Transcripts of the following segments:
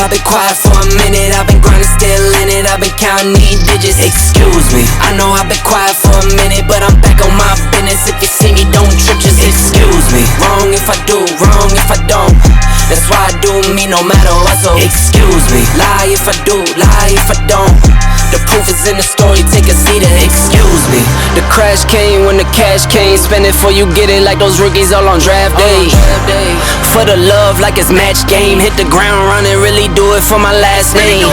I've been quiet for a minute, I've been grinding, still in it, I've been counting these digits. Excuse me, I know I've been quiet for a minute, but I'm back on my business. If you see me, don't trip, just excuse me. Wrong if I do, wrong if I don't. That's why I do me no matter what, so excuse me. Lie if I do, lie if I don't. The proof is in the story, take a seat and excuse me. The crash came when the cash came. Spend it before you get it like those rookies all on draft day. For the love like it's match game. Hit the ground running, really do it for my last name.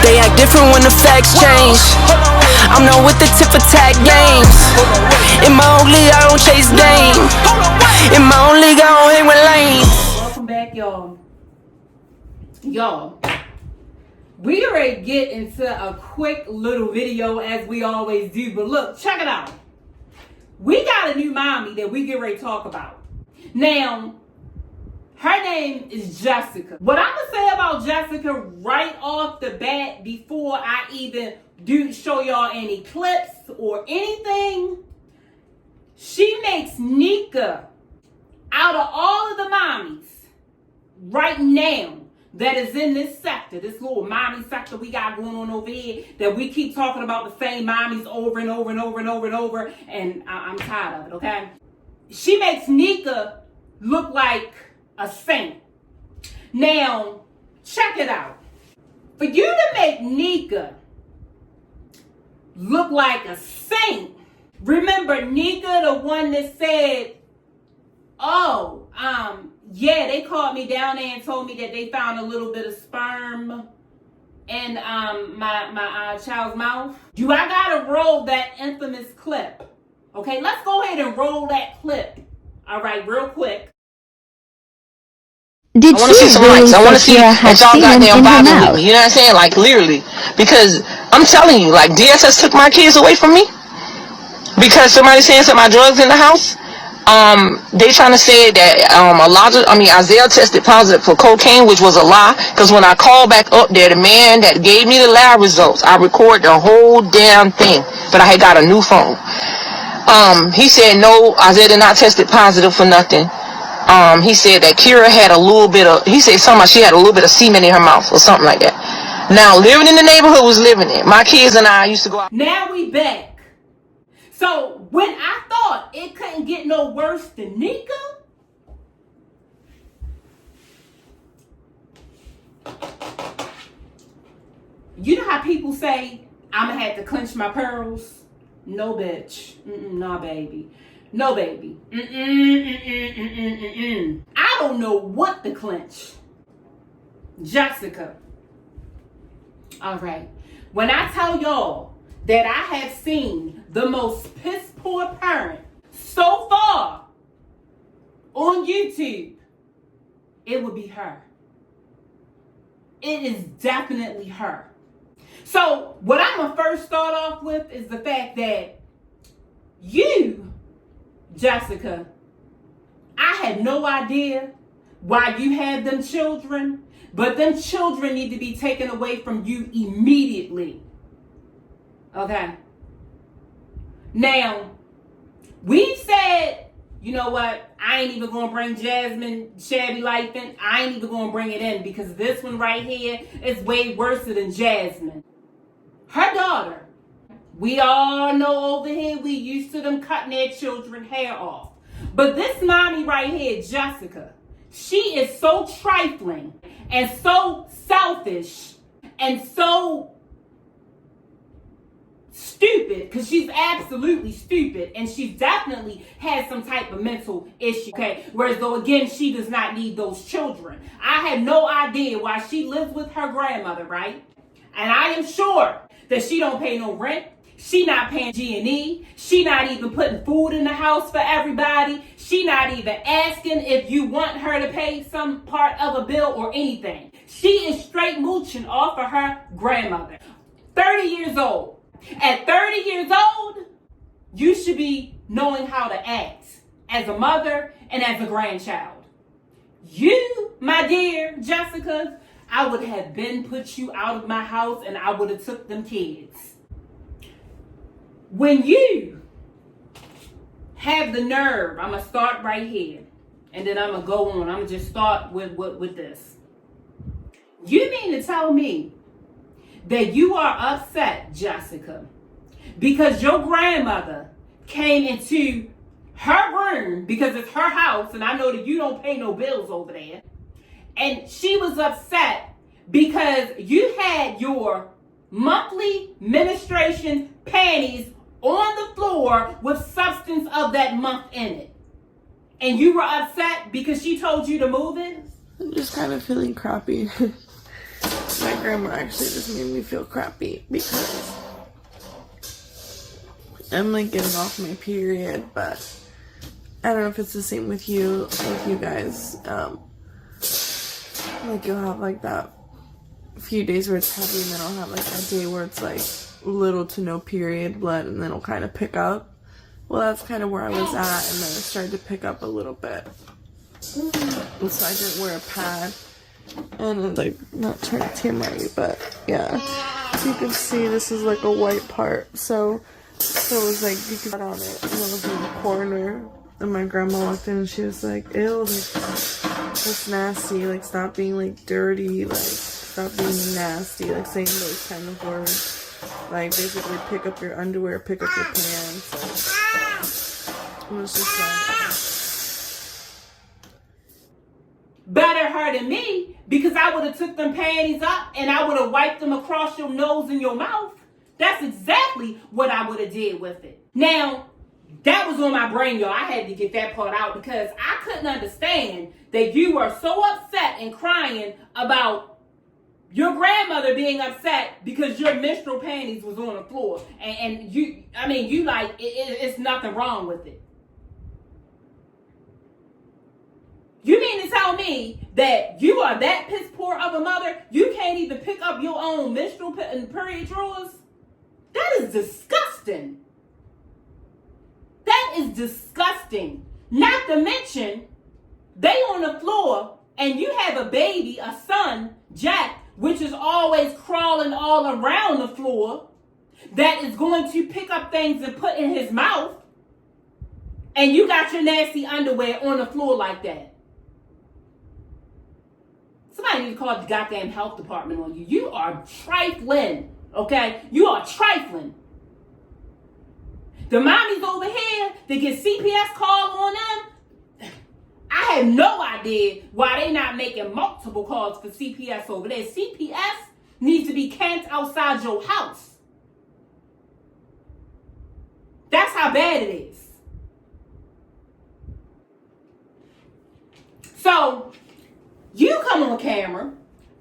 They act different when the facts change. I'm not with the tip for tag games. In my own league, I don't chase game. In my own league, I don't hang with lanes. Welcome back, y'all. We already get into a quick little video as we always do, but look, check it out. We got a new mommy that we get ready to talk about. Now, her name is Jessica. What I'm gonna say about Jessica right off the bat before I even show y'all any clips or anything, she makes Nika out of all of the mommies right now that is in this sector, this little mommy sector we got going on over here, that we keep talking about the same mommies over and over and over and over and over, and I'm tired of it, okay? She makes Nika look like a saint. Now, check it out. For you to make Nika look like a saint, remember Nika, the one that said, yeah, they called me down there and told me that they found a little bit of sperm in my child's mouth. Do I gotta roll that infamous clip? Okay, let's go ahead and roll that clip. All right, real quick. I want to see some likes. I want to see that y'all goddamn bother me. You know what I'm saying? Like, literally. Because I'm telling you, like, DSS took my kids away from me because somebody saying some of my drugs in the house. They trying to say that Isaiah tested positive for cocaine, which was a lie, because when I called back up there, the man that gave me the lab results, I recorded the whole damn thing, but I had got a new phone. He said no, Isaiah did not test it positive for nothing. He said that Kira had a little bit of, he said something like she had a little bit of semen in her mouth or something like that. Now, living in the neighborhood was living it. My kids and I used to go out. Now we back. So when I thought it couldn't get no worse than Nika, you know how people say, I'ma have to clench my pearls? No, bitch. Nah, baby. No, baby. I don't know what to clench. Jessica. All right. When I tell y'all that I have seen the most piss poor parent so far on YouTube, it would be her. It is definitely her. So what I'm gonna first start off with is the fact that you, Jessica, I had no idea why you had them children, but them children need to be taken away from you immediately. Okay. Now, we said, you know what? I ain't even gonna bring Jasmine Shabby Life in. I ain't even gonna bring it in because this one right here is way worse than Jasmine. Her daughter. We all know over here we used to them cutting their children hair off. But this mommy right here, Jessica, she is so trifling and so selfish and so stupid, because she's absolutely stupid, and she definitely has some type of mental issue, okay? Whereas though, again, she does not need those children. I had no idea why she lives with her grandmother, right? And I am sure that she don't pay no rent. She not paying G&E. She not even putting food in the house for everybody. She not even asking if you want her to pay some part of a bill or anything. She is straight mooching off of her grandmother. 30 years old. At 30 years old, you should be knowing how to act as a mother and as a grandchild. You, my dear Jessica, I would have been put you out of my house and I would have took them kids. When you have the nerve, I'm going to start right here and then I'm going to go on. I'm going to just start with this. You mean to tell me that you are upset, Jessica, because your grandmother came into her room, because it's her house, and I know that you don't pay no bills over there, and she was upset because you had your monthly menstruation panties on the floor with substance of that month in it. And you were upset because she told you to move it? I'm just kind of feeling crappy. My grandma actually just made me feel crappy because I'm like getting off my period, but I don't know if it's the same with you guys. Like you'll have like that few days where it's heavy, and then I'll have like that day where it's like little to no period blood, and then it'll kind of pick up. Well, that's kind of where I was at, and then it started to pick up a little bit. And so I didn't wear a pad, and it's like not trying to TMI, but yeah. So you can see this is like a white part, so it was like you could put on it, and it was in the corner. And my grandma walked in and she was like, ew, like, that's nasty, like, stop being, like, dirty, like, stop being nasty, like, saying those kind of words. Like, basically, pick up your underwear, pick up your pants. It was just like... Better her than me, because I would have took them panties up and I would have wiped them across your nose and your mouth. That's exactly what I would have did with it. Now... that was on my brain, y'all. I had to get that part out because I couldn't understand that you were so upset and crying about your grandmother being upset because your menstrual panties was on the floor. And you, I mean, you like, it's nothing wrong with it. You mean to tell me that you are that piss poor of a mother, you can't even pick up your own menstrual and period drawers? That is disgusting. That is disgusting. Not to mention, they on the floor and you have a baby, a son, Jack, which is always crawling all around the floor, that is going to pick up things and put in his mouth. And you got your nasty underwear on the floor like that. Somebody need to call the goddamn health department on you. You are trifling, okay? You are trifling. The mommies over here that get CPS call on them, I have no idea why they not making multiple calls for CPS over there. CPS needs to be camped outside your house. That's how bad it is. So, you come on camera.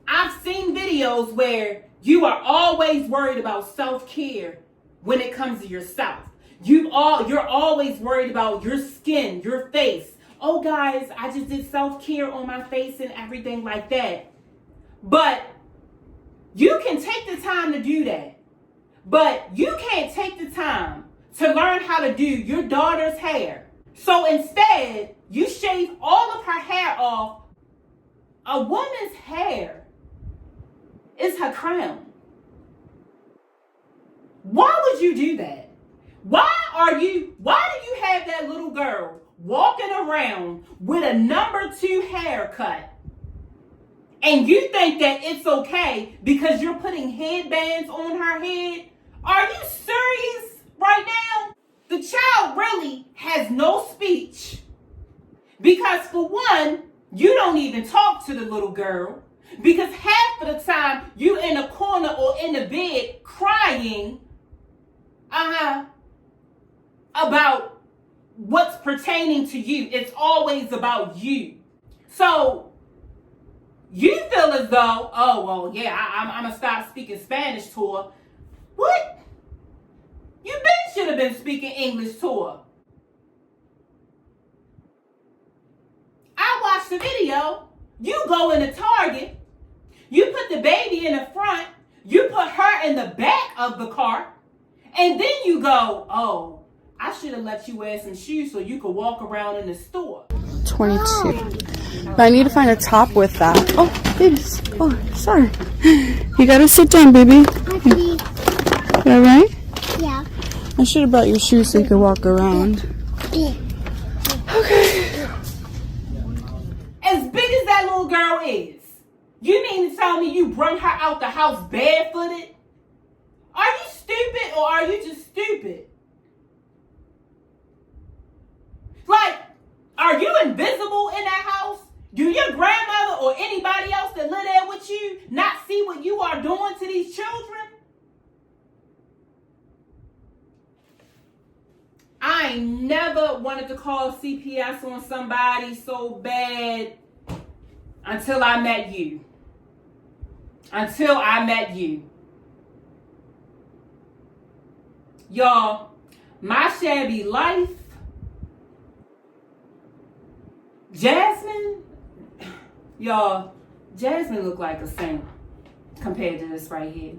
I've seen videos where you are always worried about self-care when it comes to yourself. You're always worried about your skin, your face. Oh, guys, I just did self-care on my face and everything like that. But you can take the time to do that. But you can't take the time to learn how to do your daughter's hair. So instead, you shave all of her hair off. A woman's hair is her crown. Why would you do that? Why do you have that little girl walking around with a number 2 haircut? And you think that it's okay because you're putting headbands on her head? Are you serious right now? The child really has no speech. Because for one, you don't even talk to the little girl. Because half of the time you in a corner or in the bed crying about what's pertaining to you. It's always about you. So you feel as though, oh, well, yeah, I'm going to stop speaking Spanish to her. What? You should have been speaking English to her. I watched the video. You go into Target. You put the baby in the front. You put her in the back of the cart. And then you go, oh, I should have let you wear some shoes so you could walk around in the store. 22. But I need to find a top with that. Oh, babies. Oh, sorry. You gotta sit down, baby. You alright? Yeah. I should have brought your shoes so you could walk around. Okay. As big as that little girl is, You mean to tell me you brung her out the house barefooted? Are you stupid or are you just stupid? Like, are you invisible in that house? Do your grandmother or anybody else that live there with you not see what you are doing to these children? I never wanted to call CPS on somebody so bad until I met you. Until I met you. Y'all, my shabby life, Jasmine, y'all, Jasmine looked like a saint compared to this right here.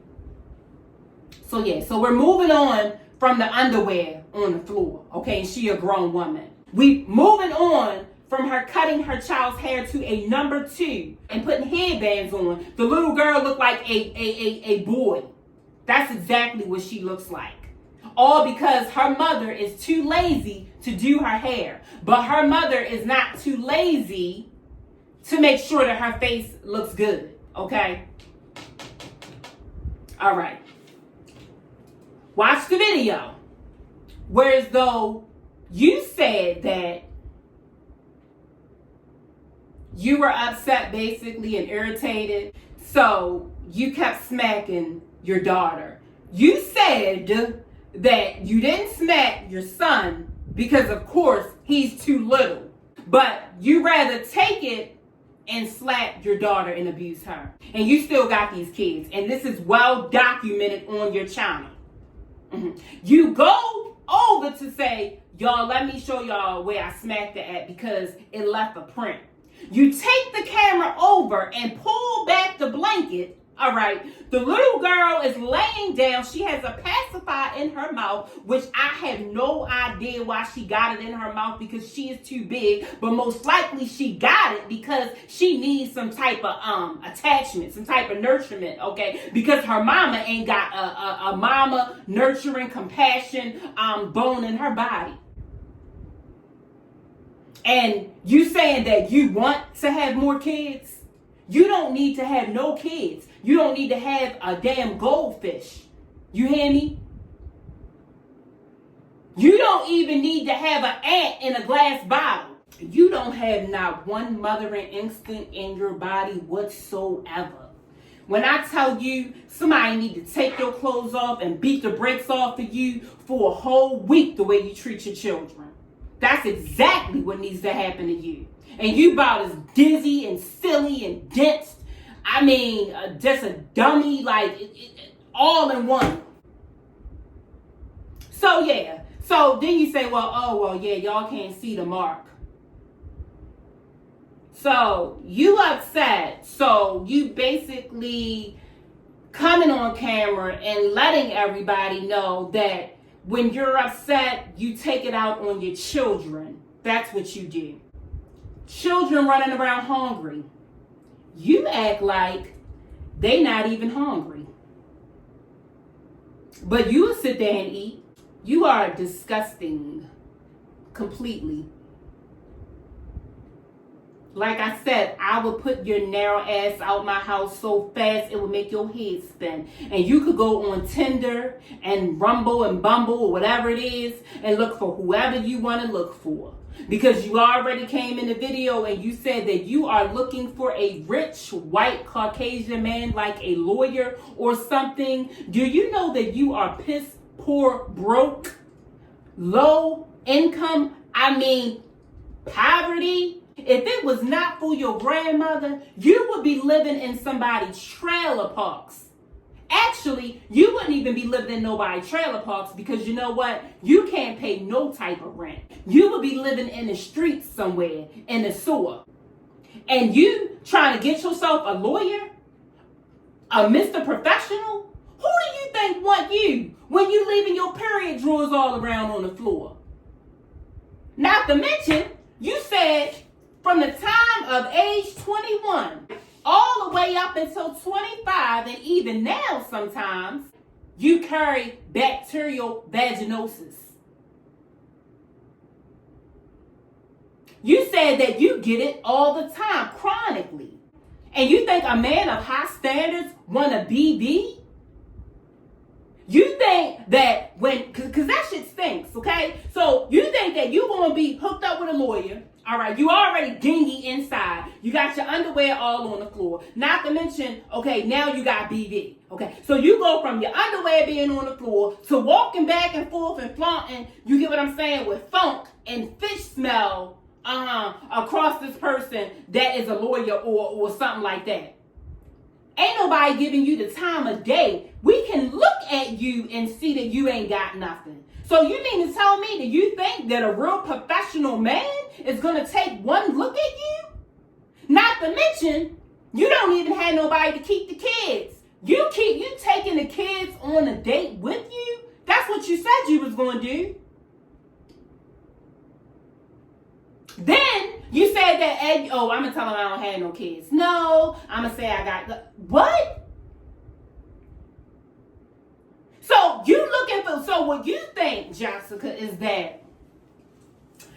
So yeah, so we're moving on from the underwear on the floor, okay? And she a grown woman. We moving on from her cutting her child's hair to a number 2 and putting headbands on. The little girl looked like a boy. That's exactly what she looks like. All because her mother is too lazy to do her hair. But her mother is not too lazy to make sure that her face looks good, okay? All right. Watch the video. Whereas though you said that you were upset basically and irritated, so you kept smacking your daughter. You said that you didn't smack your son because of course he's too little, but you rather take it and slap your daughter and abuse her. And you still got these kids, and this is well documented on your channel. You go over to say, y'all, let me show y'all where I smacked it at because it left a print. You take the camera over and pull back the blanket. All right, the little girl is laying down. She has a pacifier in her mouth, which I have no idea why she got it in her mouth because she is too big. But most likely she got it because she needs some type of attachment, some type of nurturement, okay? Because her mama ain't got a mama nurturing, compassion bone in her body. And you saying that you want to have more kids? You don't need to have no kids. You don't need to have a damn goldfish. You hear me? You don't even need to have an ant in a glass bottle. You don't have not one mothering instinct in your body whatsoever. When I tell you somebody need to take your clothes off and beat the brakes off of you for a whole week the way you treat your children. That's exactly what needs to happen to you. And you about as dizzy and silly and dense. I mean, just a dummy, like, all in one. So, yeah. So, then you say, well, yeah, y'all can't see the mark. So, you upset. So, you basically coming on camera and letting everybody know that when you're upset, you take it out on your children. That's what you do. Children running around hungry. You act like they not even hungry. But you sit there and eat. You are disgusting. Completely. Like I said, I would put your narrow ass out my house so fast it would make your head spin. And you could go on Tinder and Rumble and Bumble or whatever it is and look for whoever you want to look for. Because you already came in the video and you said that you are looking for a rich, white, Caucasian man like a lawyer or something. Do you know that you are piss poor, broke, low income, poverty? If it was not for your grandmother, you would be living in somebody's trailer parks. Actually, you wouldn't even be living in nobody's trailer parks because you know what? You can't pay no type of rent. You would be living in the streets somewhere, in the sewer. And you trying to get yourself a lawyer? A Mr. Professional? Who do you think want you when you leaving your period drawers all around on the floor? Not to mention, you said from the time of age 21 all the way up until 25, and even now sometimes, you carry bacterial vaginosis. You said that you get it all the time, chronically. And you think a man of high standards want a BB? You think that because that shit stinks, okay? So you think that you're going to be hooked up with a lawyer, all right? You already dingy inside. You got your underwear all on the floor. Not to mention, okay, now you got BB, okay? So you go from your underwear being on the floor to walking back and forth and flaunting, you get what I'm saying, with funk and fish smell across this person that is a lawyer or something like that. Ain't nobody giving you the time of day. We can look at you and see that you ain't got nothing. So you mean to tell me that you think that a real professional man is going to take one look at you? Not to mention, you don't even have nobody to keep the kids. You taking the kids on a date with you? That's what you said you was going to do. Then you said that, I'm going to tell him I don't have no kids. No, I'm going to say I got, what? So so what you think, Jessica, is that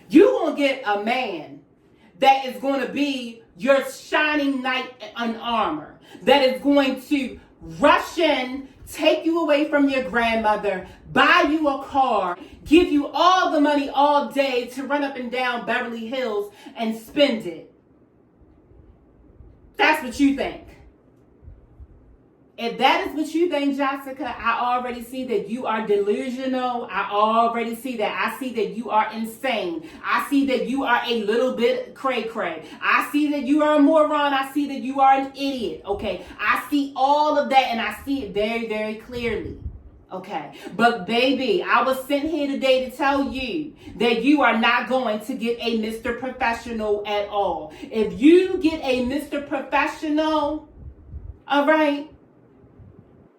you going to get a man that is going to be your shining knight in armor, that is going to rush in, take you away from your grandmother, buy you a car, give you all the money all day to run up and down Beverly Hills and spend it. That's what you think. If that is what you think, Jessica, I already see that you are delusional. I already see that. I see that you are insane. I see that you are a little bit cray-cray. I see that you are a moron. I see that you are an idiot. Okay. I see all of that and I see it very, very clearly. Okay. But baby, I was sent here today to tell you that you are not going to get a Mr. Professional at all. If you get a Mr. Professional, all right,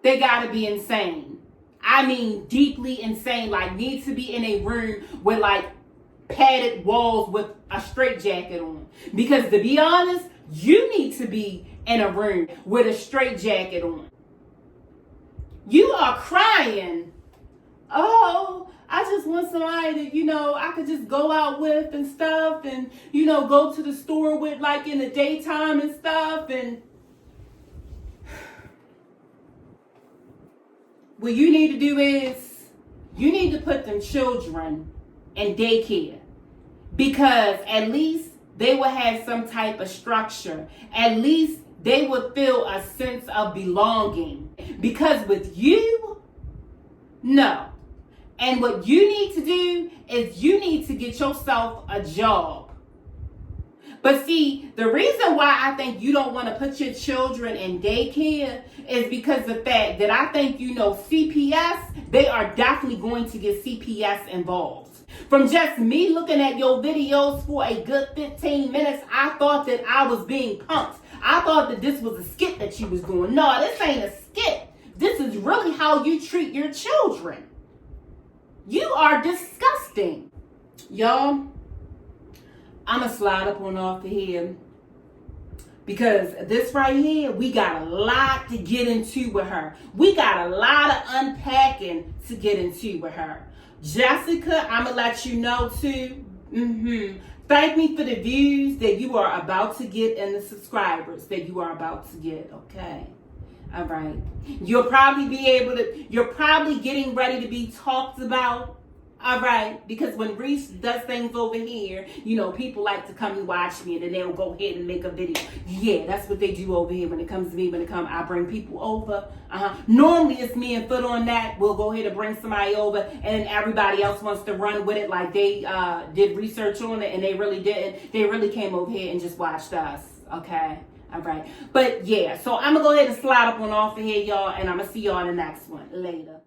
they gotta be insane. I mean, deeply insane. Like, need to be in a room with like padded walls with a straitjacket on. Because to be honest, you need to be in a room with a straitjacket on. You are crying. Oh, I just want somebody that, I could just go out with and stuff and, go to the store with like in the daytime and stuff. And what you need to do is you need to put them children in daycare, because at least they will have some type of structure. At least they would feel a sense of belonging. Because with you, no. And what you need to do is you need to get yourself a job. But see, the reason why I think you don't want to put your children in daycare is because of the fact that I think, CPS, they are definitely going to get CPS involved. From just me looking at your videos for a good 15 minutes, I thought that I was being punked. I thought that this was a skit that you was doing. No, this ain't a skit. This is really how you treat your children. You are disgusting. Y'all, I'm going to slide up on off of here, because this right here, we got a lot to get into with her. We got a lot of unpacking to get into with her. Jessica, I'm going to let you know too. Thank me for the views that you are about to get and the subscribers that you are about to get, okay? All right. You're probably getting ready to be talked about. All right. Because when Reese does things over here, people like to come and watch me, and then they'll go ahead and make a video. Yeah, that's what they do over here when it comes to me. I bring people over. Normally it's me and Foot on that. We'll go ahead and bring somebody over, and everybody else wants to run with it like they did research on it, and they really didn't. They really came over here and just watched us. Okay. All right. But yeah, so I'm going to go ahead and slide up on off of here, y'all, and I'm going to see y'all in the next one. Later.